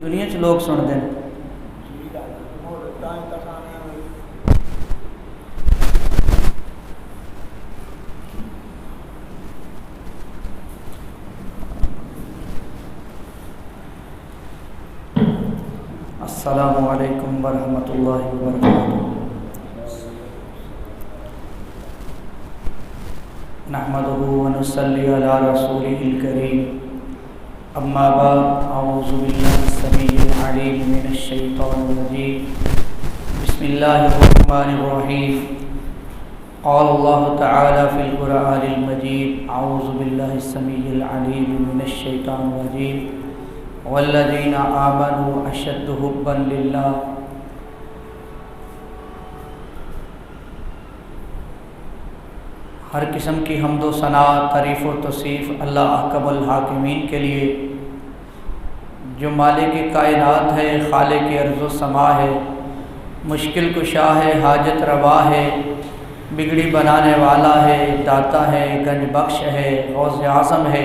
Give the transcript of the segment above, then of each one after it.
دنیا چ لوگ سنتے ہیں۔ السلام علیکم ورحمۃ اللہ وبرکاتہ۔ نحمده ونصلی علی رسولہ الکریم، اما بعد، اعوذ باللہ السمیع العلیم من الشیطان الرجیم، بسم اللہ الرحمن الرحیم۔ قال اللہ تعالی فی القرآن المجید، اعوذ باللہ السمیع العلیم من الشیطان الرجیم، والذین آمنوا اشد حبا للہ۔ ہر قسم کی حمد و ثنا، تعریف و توصیف اللہ احکم الحاکمین کے لیے، جو مالک کائنات ہے، خالق ارض و سما ہے، مشکل کشا ہے، حاجت روا ہے، بگڑی بنانے والا ہے، داتا ہے، گنج بخش ہے، غوث اعظم ہے،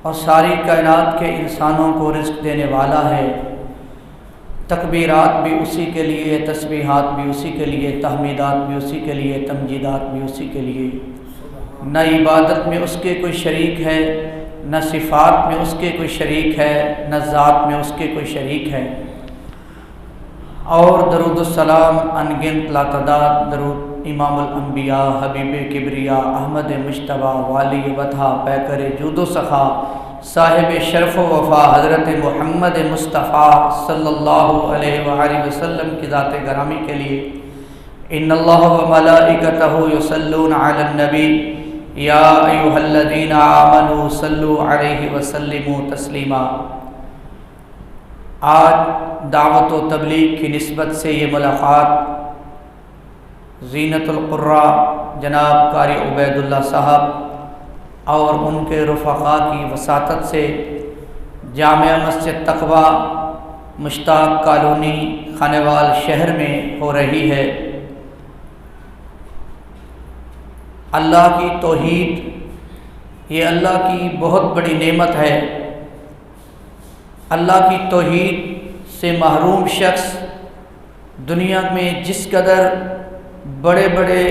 اور ساری کائنات کے انسانوں کو رزق دینے والا ہے۔ تکبیرات بھی اسی کے لیے، تسبیحات بھی اسی کے لیے، تحمیدات بھی اسی کے لیے، تمجیدات بھی اسی کے لیے۔ نہ عبادت میں اس کے کوئی شریک ہے، نہ صفات میں اس کے کوئی شریک ہے، نہ ذات میں اس کے کوئی شریک ہے۔ اور درود السلام انگنت لاتعداد درود امام الانبیاء، حبیب کبریا، احمد مجتبیٰ، والی وطہ، پیکر جود و سخا، صاحب شرف و وفا، حضرت محمد مصطفیٰ صلی اللہ علیہ وآلہ وسلم کی ذات گرامی کے لیے۔ ان اللہ و ملائکتہ یصلون علی النبی یا ایھا الذین آمنوا صلوا علیہ وسلموا تسلیما۔ آج دعوت و تبلیغ کی نسبت سے یہ ملاقات زینت القراء جناب قاری عبید اللہ صاحب اور ان کے رفقاء کی وساطت سے جامعہ مسجد تقویٰ مشتاق کالونی خانوال شہر میں ہو رہی ہے۔ اللہ کی توحید یہ اللہ کی بہت بڑی نعمت ہے۔ اللہ کی توحید سے محروم شخص دنیا میں جس قدر بڑے بڑے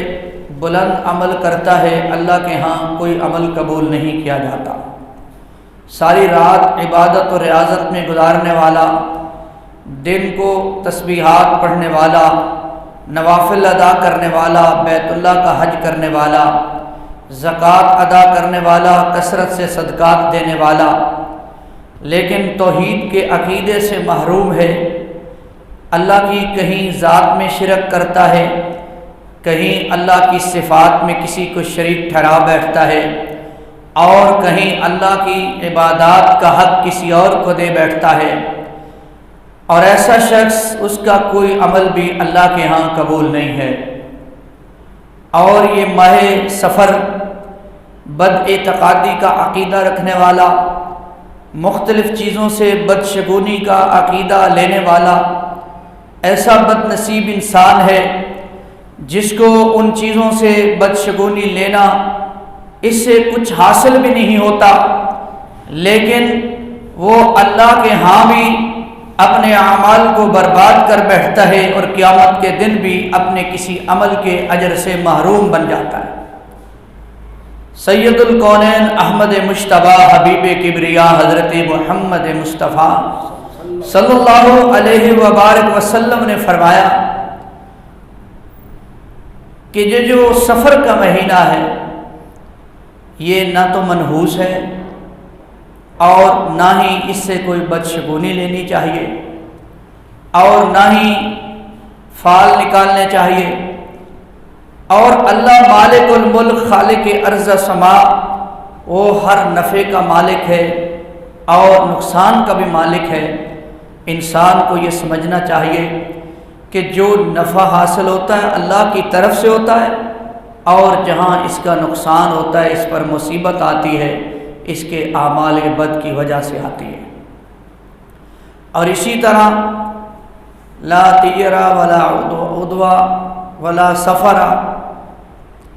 بلند عمل کرتا ہے، اللہ کے ہاں کوئی عمل قبول نہیں کیا جاتا۔ ساری رات عبادت و ریاضت میں گزارنے والا، دن کو تسبیحات پڑھنے والا، نوافل ادا کرنے والا، بیت اللہ کا حج کرنے والا، زکوٰۃ ادا کرنے والا، کثرت سے صدقات دینے والا، لیکن توحید کے عقیدے سے محروم ہے۔ اللہ کی کہیں ذات میں شرک کرتا ہے، کہیں اللہ کی صفات میں کسی کو شریک ٹھہرا بیٹھتا ہے، اور کہیں اللہ کی عبادات کا حق کسی اور کو دے بیٹھتا ہے، اور ایسا شخص اس کا کوئی عمل بھی اللہ کے ہاں قبول نہیں ہے۔ اور یہ ماہ سفر بد اعتقادی کا عقیدہ رکھنے والا، مختلف چیزوں سے بدشگونی کا عقیدہ لینے والا ایسا بد نصیب انسان ہے جس کو ان چیزوں سے بدشگونی لینا، اس سے کچھ حاصل بھی نہیں ہوتا، لیکن وہ اللہ کے ہاں بھی اپنے اعمال کو برباد کر بیٹھتا ہے، اور قیامت کے دن بھی اپنے کسی عمل کے اجر سے محروم بن جاتا ہے۔ سید الکونین احمد مجتبیٰ، حبیب کبریا، حضرت محمد مصطفیٰ صلی اللہ علیہ وبارک وسلم نے فرمایا کہ یہ جو سفر کا مہینہ ہے، یہ نہ تو منحوس ہے اور نہ ہی اس سے کوئی بدشگونی لینی چاہیے، اور نہ ہی فال نکالنے چاہیے۔ اور اللہ مالک الملک، خالق ارض سما، وہ ہر نفع کا مالک ہے اور نقصان کا بھی مالک ہے۔ انسان کو یہ سمجھنا چاہیے کہ جو نفع حاصل ہوتا ہے اللہ کی طرف سے ہوتا ہے، اور جہاں اس کا نقصان ہوتا ہے، اس پر مصیبت آتی ہے، اس کے اعمال بد کی وجہ سے آتی ہے۔ اور اسی طرح لا طیرہ ولا عدوہ ولا سفرہ،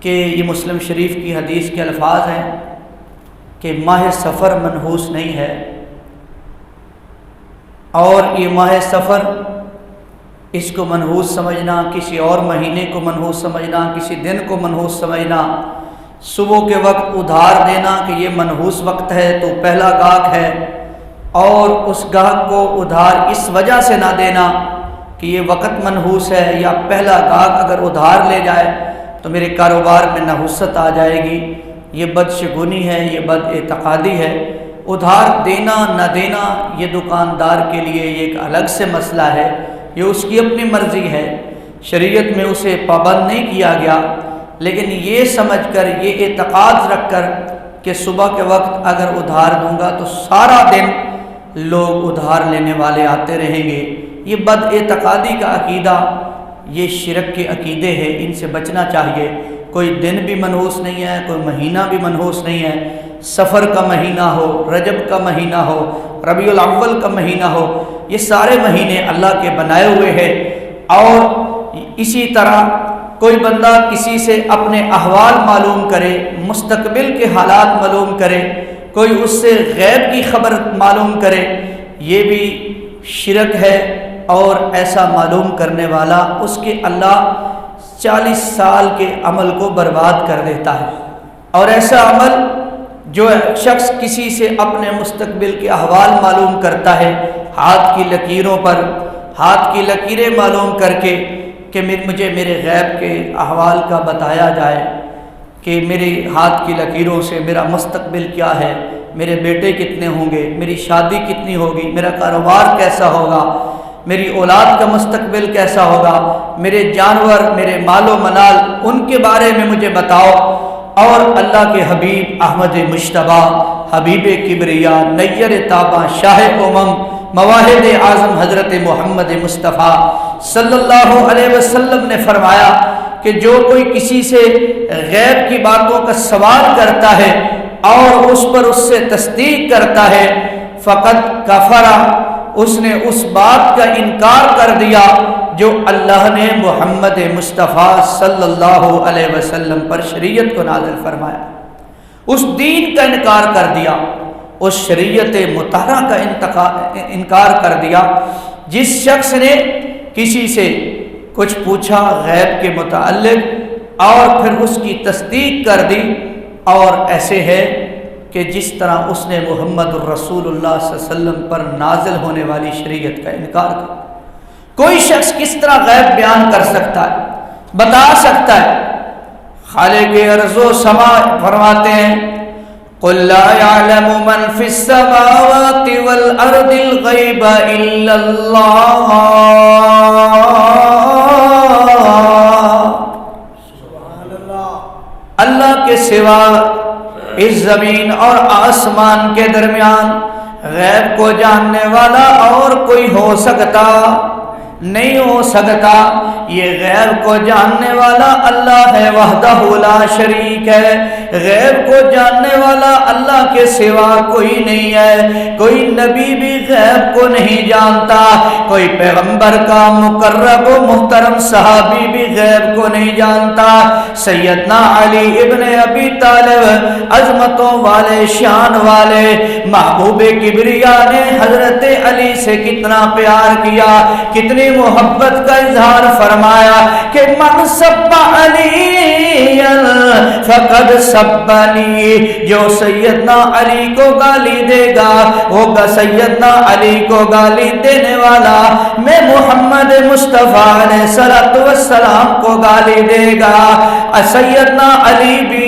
کہ یہ مسلم شریف کی حدیث کے الفاظ ہیں کہ ماہ سفر منحوس نہیں ہے، اور یہ ماہ سفر، اس کو منحوس سمجھنا، کسی اور مہینے کو منحوس سمجھنا، کسی دن کو منحوس سمجھنا، صبح کے وقت ادھار دینا کہ یہ منحوس وقت ہے تو پہلا گاہک ہے، اور اس گاہک کو ادھار اس وجہ سے نہ دینا کہ یہ وقت منحوس ہے، یا پہلا گاہک اگر ادھار لے جائے تو میرے کاروبار میں نحوست آ جائے گی، یہ بدشگونی ہے، یہ بد اعتقادی ہے۔ ادھار دینا نہ دینا یہ دکاندار کے لیے یہ ایک الگ سے مسئلہ ہے، یہ اس کی اپنی مرضی ہے، شریعت میں اسے پابند نہیں کیا گیا، لیکن یہ سمجھ کر، یہ اعتقاد رکھ کر کہ صبح کے وقت اگر ادھار دوں گا تو سارا دن لوگ ادھار لینے والے آتے رہیں گے، یہ بد اعتقادی کا عقیدہ، یہ شرک کے عقیدے ہیں، ان سے بچنا چاہیے۔ کوئی دن بھی منحوس نہیں ہے، کوئی مہینہ بھی منحوس نہیں ہے، سفر کا مہینہ ہو، رجب کا مہینہ ہو، ربیع الاول کا مہینہ ہو، یہ سارے مہینے اللہ کے بنائے ہوئے ہیں۔ اور اسی طرح کوئی بندہ کسی سے اپنے احوال معلوم کرے، مستقبل کے حالات معلوم کرے، کوئی اس سے غیب کی خبر معلوم کرے، یہ بھی شرک ہے، اور ایسا معلوم کرنے والا اس کے اللہ 40 سال کے عمل کو برباد کر دیتا ہے۔ اور ایسا عمل جو شخص کسی سے اپنے مستقبل کے احوال معلوم کرتا ہے، ہاتھ کی لکیروں پر، ہاتھ کی لکیریں معلوم کر کے کہ مجھے میرے غیب کے احوال کا بتایا جائے کہ میری ہاتھ کی لکیروں سے میرا مستقبل کیا ہے، میرے بیٹے کتنے ہوں گے، میری شادی کتنی ہوگی، میرا کاروبار کیسا ہوگا، میری اولاد کا مستقبل کیسا ہوگا، میرے جانور، میرے مال و منال، ان کے بارے میں مجھے بتاؤ۔ اور اللہ کے حبیب احمد مجتبیٰ، حبیب کبریا، نیر تاباں، شاہ امم، مواحد اعظم حضرت محمد مصطفیٰ صلی اللہ علیہ وسلم نے فرمایا کہ جو کوئی کسی سے غیب کی باتوں کا سوال کرتا ہے اور اس پر اس سے تصدیق کرتا ہے، فقط کفر، اس نے اس بات کا انکار کر دیا جو اللہ نے محمد مصطفیٰ صلی اللہ علیہ وسلم پر شریعت کو نازل فرمایا، اس دین کا انکار کر دیا، اس شریعت مطہرہ کا انکار کر دیا۔ جس شخص نے کسی سے کچھ پوچھا غیب کے متعلق اور پھر اس کی تصدیق کر دی، اور ایسے ہے کہ جس طرح اس نے محمد الرسول اللہ صلی اللہ علیہ وسلم پر نازل ہونے والی شریعت کا انکار کیا۔ کوئی شخص کس طرح غیب بیان کر سکتا ہے، بتا سکتا ہے؟ خالق ارض و سما فرماتے ہیں قل لا يعلم من في السماوات والارض الغیب الا اللہ، اللہ کے سوا اس زمین اور آسمان کے درمیان غیب کو جاننے والا اور کوئی ہو سکتا نہیں ہو سکتا۔ یہ غیب کو جاننے والا اللہ ہے، وحدہ لا شریک ہے، غیب کو جاننے والا اللہ کے سوا کوئی نہیں ہے۔ کوئی نبی بھی غیب کو نہیں جانتا، کوئی پیغمبر کا مقرب و محترم صحابی بھی غیب کو نہیں جانتا۔ سیدنا علی ابن ابی طالب، عظمتوں والے، شان والے، محبوب کبریا نے حضرت علی سے کتنا پیار کیا، کتنی محبت کا اظہار فرمایا کہ من سب علی فقد سبنی، جو سیدنا علی کو گالی دے گا وہ سیدنا علی کو گالی دینے والا میں محمد مصطفیٰ علیہ الصلوۃ والسلام کو گالی دے گا۔ سیدنا علی بھی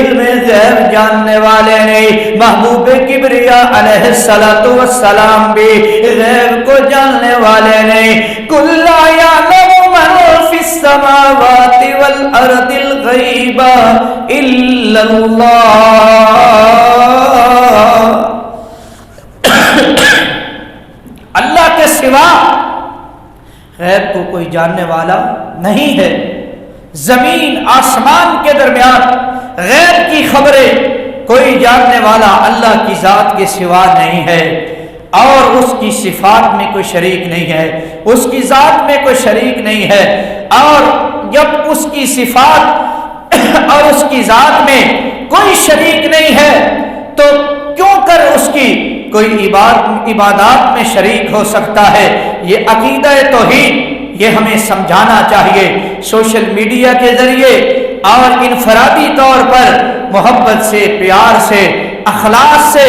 علم غیب جاننے والے نہیں، محبوب کبریا علیہ الصلوۃ والسلام بھی غیب کو جاننے والے نہیں۔ قل لا يعلم من في السماوات والارض الغیب الا اللہ، اللہ کے سوا غیب کو کوئی جاننے والا نہیں ہے۔ زمین آسمان کے درمیان غیب کی خبریں کوئی جاننے والا اللہ کی ذات کے سوا نہیں ہے، اور اس کی صفات میں کوئی شریک نہیں ہے، اس کی ذات میں کوئی شریک نہیں ہے۔ اور جب اس کی صفات اور اس کی ذات میں کوئی شریک نہیں ہے تو کیوں کر اس کی کوئی عبادات میں شریک ہو سکتا ہے۔ یہ عقیدہ توحید یہ ہمیں سمجھانا چاہیے۔ سوشل میڈیا کے ذریعے اور انفرادی طور پر محبت سے، پیار سے، اخلاص سے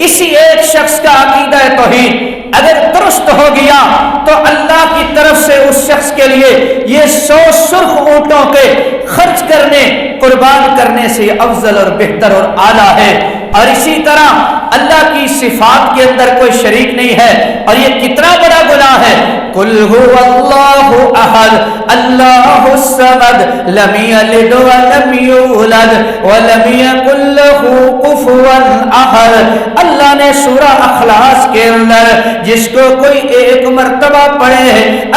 اسی ایک شخص کا عقیدہ توحید اگر درست ہو گیا تو اللہ کی طرف سے اس شخص کے لیے یہ 100 سرخ اونٹوں کے خرچ کرنے، قربان کرنے سے افضل اور بہتر اور اعلیٰ ہے۔ اور اسی طرح اللہ کی صفات کے اندر کوئی شریک نہیں ہے، اور یہ کتنا بڑا گناہ ہے۔ قل هو اللہ احد اللہ الصمد لم یلد ولم یولد ولم یکن له کفوا احد۔ اللہ نے سورہ اخلاص کے اندر جس کو کوئی ایک مرتبہ پڑھے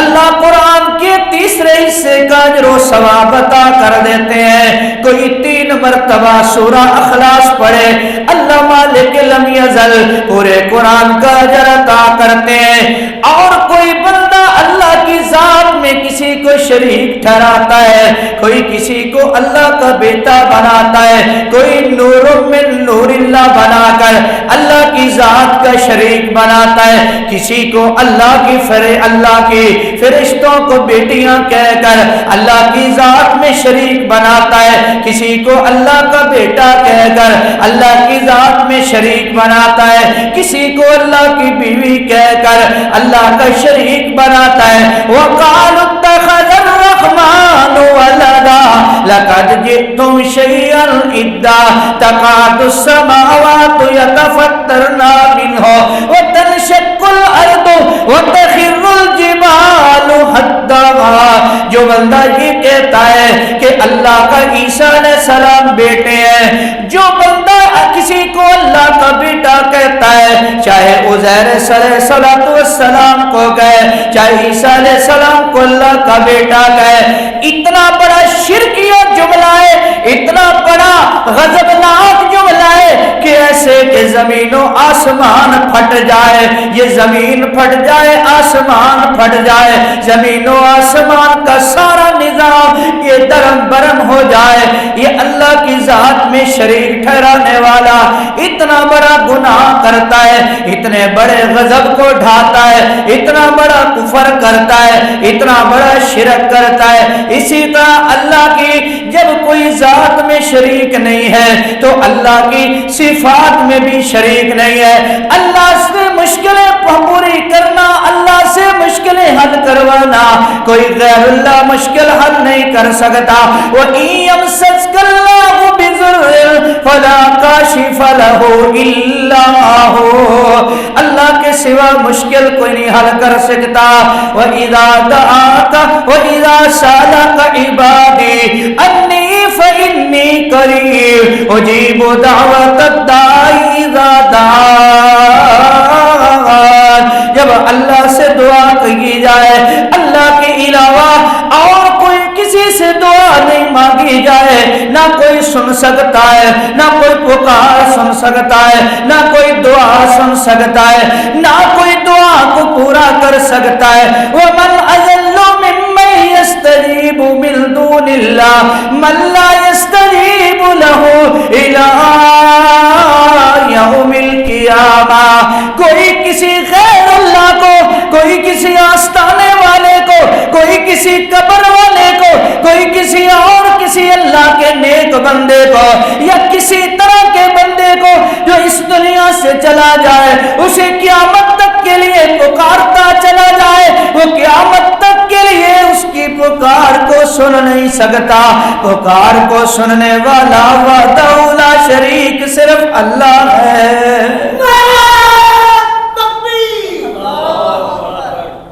اللہ قرآن کے تیسرے حصے کا اجر و ثواب عطا کر دیتے ہیں۔ کوئی 3 مرتبہ سورہ اخلاص پڑھے اللہ مالک لم یزل پورے قرآن کا اجر عطا کرتے ہیں۔ اور کوئی بندہ اللہ کی ذات میں کسی کو شریک ٹھہراتا ہے، کوئی کسی کو اللہ کا بیٹا بناتا ہے، کوئی نور من نور اللہ بنا کر اللہ کی ذات کا شریک بناتا ہے، کسی کو اللہ کی فرشتوں کو بیٹیاں کہہ کر اللہ کی ذات میں شریک بناتا ہے، کسی کو اللہ کا بیٹا کہہ کر اللہ کی ذات میں شریک بناتا ہے، کسی کو اللہ کی بیوی کہہ کر اللہ کا شریک بناتا ہے۔ وَقَالُوا اتَّخَذَ الرَّحْمَنُ وَلَدًا لَقَدْ جِئْتُمْ شَيْئًا إِدًّا تَكَادُ السَّمَاوَاتُ يَتَفَطَّرْنَ مِنْهُ وَتَنشَقُّ الْأَرْضُ وَتَخِرُّ الْجِبَالُ هَدًّا۔ جو بندہ یہ کہتا ہے کہ اللہ کا عیسیٰ علیہ السلام بیٹے ہیں، جو بندہ کسی کو اللہ کا بیٹا کہتا ہے، چاہے عزیر علیہ السلام کو کہے، چاہے عیسیٰ علیہ السلام کو اللہ کا بیٹا کہے، اتنا بڑا شرکیہ جملہ ہے، اتنا بڑا غضبناک جملہ ہے کہ ایسے کہ زمین و آسمان پھٹ جائے، یہ زمین پھٹ جائے، آسمان پھٹ جائے، زمین و آسمان کا سارا نظام یہ درم برم ہو جائے۔ یہ اللہ کی ذات میں شریک ٹھہرانے والا اتنا بڑا گناہ کرتا ہے، اتنے بڑے غضب کو ڈھاتا ہے، اتنا بڑا کفر کرتا ہے، اتنا بڑا شرک کرتا ہے۔ اسی طرح اللہ کی جب کوئی ذات میں شریک نہیں ہے تو اللہ کی صفات میں بھی شریک نہیں ہے۔ اللہ سے مشکلیں پوری کرنا، اللہ سے مشکلیں حل کروانا کوئی غیر اللہ مشکل حل نہیں کر سکتا۔ وَإِن يَمْسَسْكَ اللَّهُ بِضُرٍّ فَلَا كَاشِفَ لَهُ إِلَّا هُوَ، اللہ کے سوا مشکل کوئی نہیں حل کر سکتا۔ وَإِذَا دَعَاكَ وَإِذَا سَأَلَكَ عِبَادِي أَنِّي فَإِنِّي قَرِيبٌ أُجِيبُ دَعْوَةَ الدَّاعِ إِذَا دَعَانِ۔ جب اللہ سے دعا کی جائے، اللہ کے علاوہ اور کوئی کسی سے دعا نہیں مانگی جائے، نہ کوئی سن سکتا ہے، نہ کوئی پکار سن سکتا ہے، نہ کوئی دعا سن سکتا ہے، نہ کوئی دعا کو پورا کر سکتا ہے۔ وَمَنْ أَضَلُّ مِمَّنْ يَسْتَجِيبُ مِنْ دُونِ اللَّهِ مَنْ لَا يَسْتَجِيبُ لَهُ إِلَىٰ يَوْمِ الْقِيَامَةِ۔ کوئی کسی غیر اللہ کو، کوئی کسی آستانے والے کو، کوئی کسی قبر والے کو، کوئی کسی اور کسی اللہ کے نیک بندے کو یا کسی طرح کے بندے کو جو اس دنیا سے چلا جائے، اسے قیامت تک کے لیے پکارتا چلا جائے، وہ قیامت تک کے لیے اس کی پکار کو سن نہیں سکتا۔ پکار کو سننے والا وحدہ لا شریک صرف اللہ ہے۔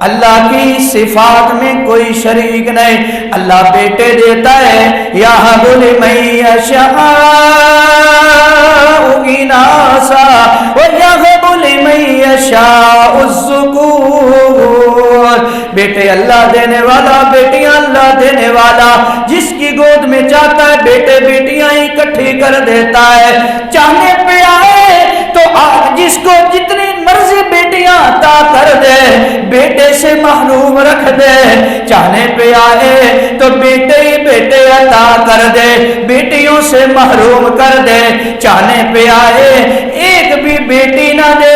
اللہ کی صفات میں کوئی شریک نہیں۔ اللہ بیٹے دیتا ہے، یہب لمن یشاء اناسا ویہب لمن یشاء الذکور۔ بیٹے اللہ دینے والا، بیٹیاں اللہ دینے والا، جس کی گود میں چاہتا ہے بیٹے بیٹیاں اکٹھی کر دیتا ہے۔ چاہنے پہ آئے تو جس کو جتنی مرضی بیٹیاں عطا کر دے، بیٹے سے محروم رکھ دے۔ چاہنے پہ آئے تو بیٹے ہی بیٹے عطا کر دے، بیٹیوں سے محروم کر دے۔ چاہنے پہ آئے ایک بھی بیٹی نہ دے،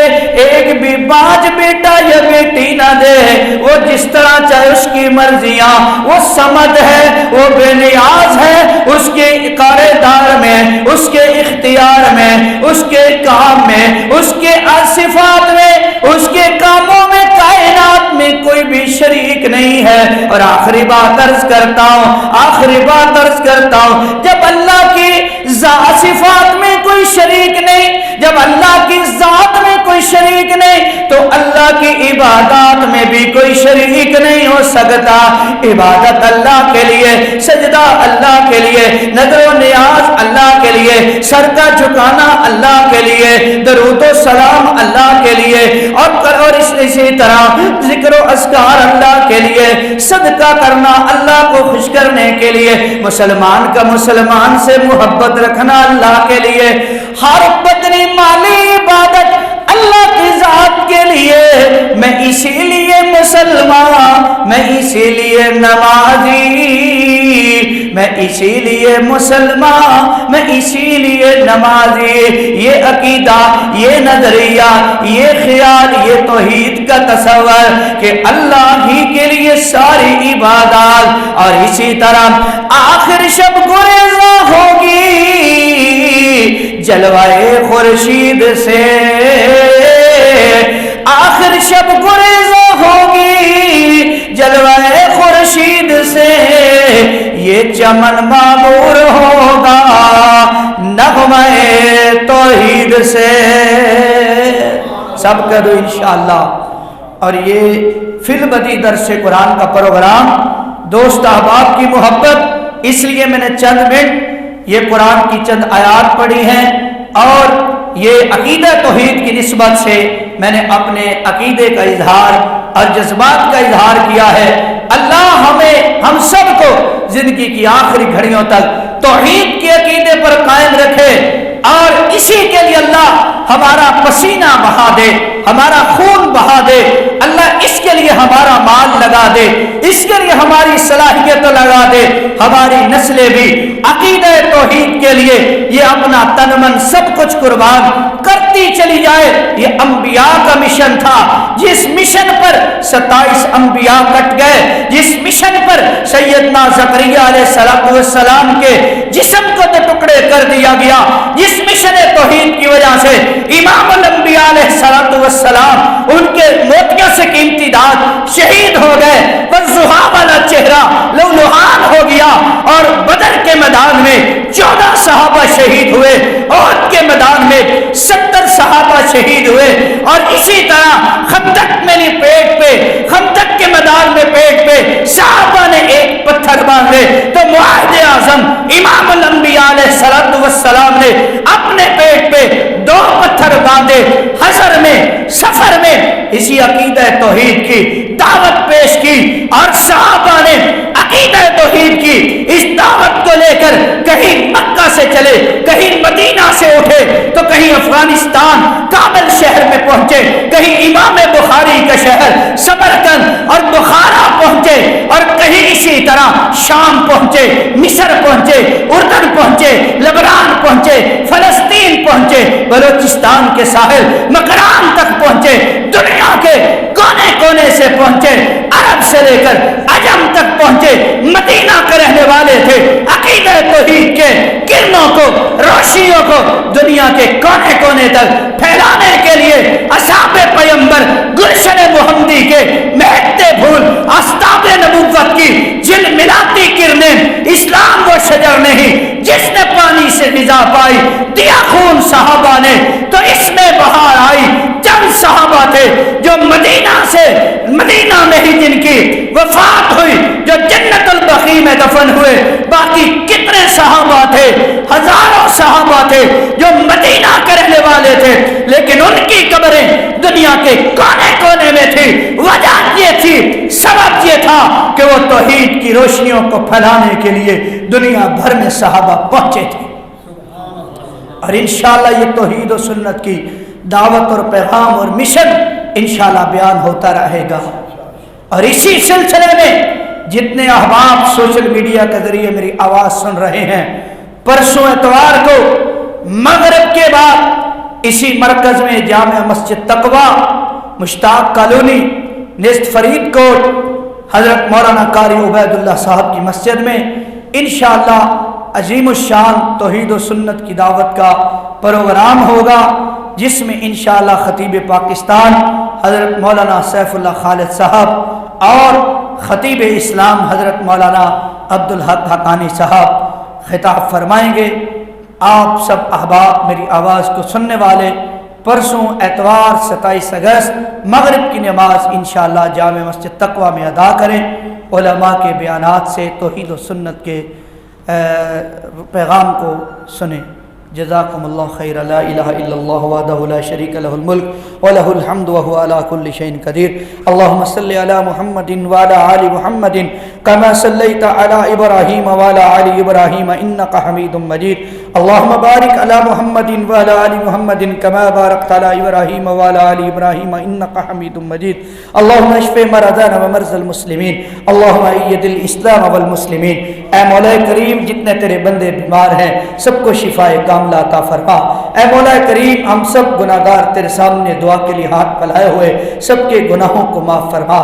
بھی باج بیٹا یا بیٹی نہ دے، وہ جس طرح چاہے اس کی مرضیاں، وہ صمد ہے، وہ بے نیاز ہے، اس کے کاردار میں، اس کے اختیار میں، اس کے کام میں، اس کے صفات میں، اس کے کاموں میں، کائنات میں کوئی بھی شریک نہیں ہے۔ اور آخری بات عرض کرتا ہوں، جب اللہ کی صفات میں کوئی شریک نہیں، جب اللہ کی ذات میں کوئی شریک نہیں، تو اللہ کی عبادات میں بھی کوئی شریک نہیں ہو سکتا۔ عبادت اللہ کے لیے، سجدہ اللہ کے لیے، نذر و نیاز اللہ کے لیے، سر کا جھکانا اللہ کے لیے، درود و سلام اللہ کے لیے، اور اسی طرح ذکر و اذکار اللہ کے لیے، صدقہ کرنا اللہ کو خوش کرنے کے لیے، مسلمان کا مسلمان سے محبت رکھنا اللہ کے لیے، ہر بدنی مالی عبادت اللہ کی ذات کے لیے۔ میں اسی لیے مسلمان، میں اسی لیے نمازی، میں اسی لیے مسلمان، میں اسی لیے نمازی۔ یہ عقیدہ، یہ نظریہ، یہ خیال، یہ توحید کا تصور کہ اللہ ہی کے لیے ساری عبادات۔ اور اسی طرح آخر شب گریزاں ہوگی جلوائے خورشید سے، آخر شب گریزاں ہوگی جلوائے خورشید سے، یہ چمن معمور ہوگا نغمہ توحید سے۔ سب کا دو انشاءاللہ۔ اور یہ فی البدی درس قرآن کا پروگرام دوست احباب کی محبت، اس لیے میں نے چند منٹ یہ قرآن کی چند آیات پڑھی ہیں، اور یہ عقیدہ توحید کی نسبت سے میں نے اپنے عقیدے کا اظہار اور جذبات کا اظہار کیا ہے۔ اللہ ہم سب کو زندگی کی آخری گھڑیوں تک توحید کے عقیدے پر قائم رکھے، اور اسی کے لیے اللہ ہمارا پسینہ بہا دے، ہمارا خون بہا دے، اللہ اس کے لیے ہمارا مال لگا دے، اس کے لیے ہماری صلاحیت لگا دے، ہماری نسلیں بھی عقیدہ توحید کے لیے یہ اپنا تن من سب کچھ قربان کرتی چلی جائے۔ یہ انبیاء کا مشن تھا، جس مشن پر 27 انبیاء کٹ گئے، جس مشن پر سیدنا زکریا علیہ السلام کے جسم کو تو ٹکڑے کر دیا گیا، جس مشن توحید کی وجہ سے امام الانبیاء علیہ السلام ان کے موتیوں سے قیمتی داد شہید ہو گئے، والضحیٰ والا چہرہ لولہان ہو گیا، اور بدر کے میدان میں 14 صحابہ شہید ہوئے، احد کے میدان میں 70 صحابہ شہید ہوئے، اور اسی طرح خندق میں خندق کے میدان میں پیٹ پہ صحابہ نے ایک پتھر باندھے، تو معاہد اعظم امام الانبیاء علیہ السلام نے اپنے پیٹ پہ 2 پتھر باندھے، حضر میں، سفر میں، اسی عقیدہ توحید کی دعوت پیش کی، اور صحابہ نے عقیدہ توحید کی اس دعوت کو لے کر کہیں مکہ سے چلے، کہیں مدینہ سے اٹھے، تو کہیں افغانستان کابل شہر میں پہنچے، کہیں امام بخاری کا شہر سمرقند اور بخارا پہنچے، اور کہیں اسی طرح شام پہنچے، مصر پہنچے، اردن پہنچے، لبنان پہنچے، فلسطین پہنچے، بلوچستان کے ساحل مکران تک پہنچے، دنیا کے کونے کونے سے پہنچے، عرب سے لے کر عجم تک پہنچے، مدینہ کے رہنے والے تھے، عقیدہ توحید کے کرنوں کو، روشنیوں کو دنیا کے کونے کونے تک پھیلانے کے لیے اصحاب پیغمبر گلشن محمدی کے مہکتے پھول، آفتاب نبوت کی جھلملاتی کرنیں، اسلام وہ شجر نہیں جس نے پانی سے غذا پائی، دیا خون صحابہ نے تو اس میں بہار آئی۔ چند صحابہ تھے جو مدینہ میں ہی جن کی وفات ہوئی، جو جنت البقیع میں دفن ہوئے، باقی کتنے صحابہ تھے، ہزاروں صحابہ تھے جو مدینہ کے رہنے والے تھے، لیکن ان کی قبریں دنیا کے کونے کونے میں تھی۔ وجہ یہ تھی، سبب یہ تھا کہ وہ توحید کی روشنیوں کو پھیلانے کے لیے دنیا بھر میں صحابہ پہنچے تھے، اور انشاءاللہ یہ توحید و سنت کی دعوت اور پیغام اور مشن انشاءاللہ بیان ہوتا رہے گا۔ اور اسی سلسلے میں جتنے احباب سوشل میڈیا کے ذریعے میری آواز سن رہے ہیں، پرسوں اتوار کو مغرب کے بعد اسی مرکز میں جامع مسجد تقویٰ مشتاق کالونی نصف فرید کوٹ حضرت مولانا قاری عبید اللہ صاحب کی مسجد میں انشاءاللہ عظیم الشان توحید و سنت کی دعوت کا پروگرام ہوگا، جس میں انشاءاللہ خطیب پاکستان حضرت مولانا سیف اللہ خالد صاحب اور خطیب اسلام حضرت مولانا عبدالحق حقانی صاحب خطاب فرمائیں گے۔ آپ سب احباب میری آواز کو سننے والے پرسوں اتوار 27 اگست مغرب کی نماز انشاءاللہ جامع مسجد تقویٰ میں ادا کریں، علماء کے بیانات سے توحید و سنت کے پیغام کو سنیں۔ جزاکم اللہ خیر۔ لا الہ الا اللہ وحدہ لا شریک لہ الملک ولہ الحمد وہو علی کل شیء قدیر۔ اللہم صلی علی محمد وعلی آل محمد کما صلیت علی ابراہیم وعلی آل ابراہیم انک حمید مجید۔ اللہم بارک علی محمد وعلی آل محمد کما بارکت علی ابراہیم وعلی آل ابراہیم انک حمید مجید۔ اللہم اشف مرضانا ومرضى المسلمین، اللہم اید الاسلام والمسلمین۔ اے مولا کریم جتنے تیرے بندے بیمار ہیں سب کو شفائے کاملہ عطا فرما۔ اے مولا کریم ہم سب گناہگار تیرے سامنے دعا کے لیے ہاتھ پھیلائے ہوئے سب کے گناہوں کو معاف فرما۔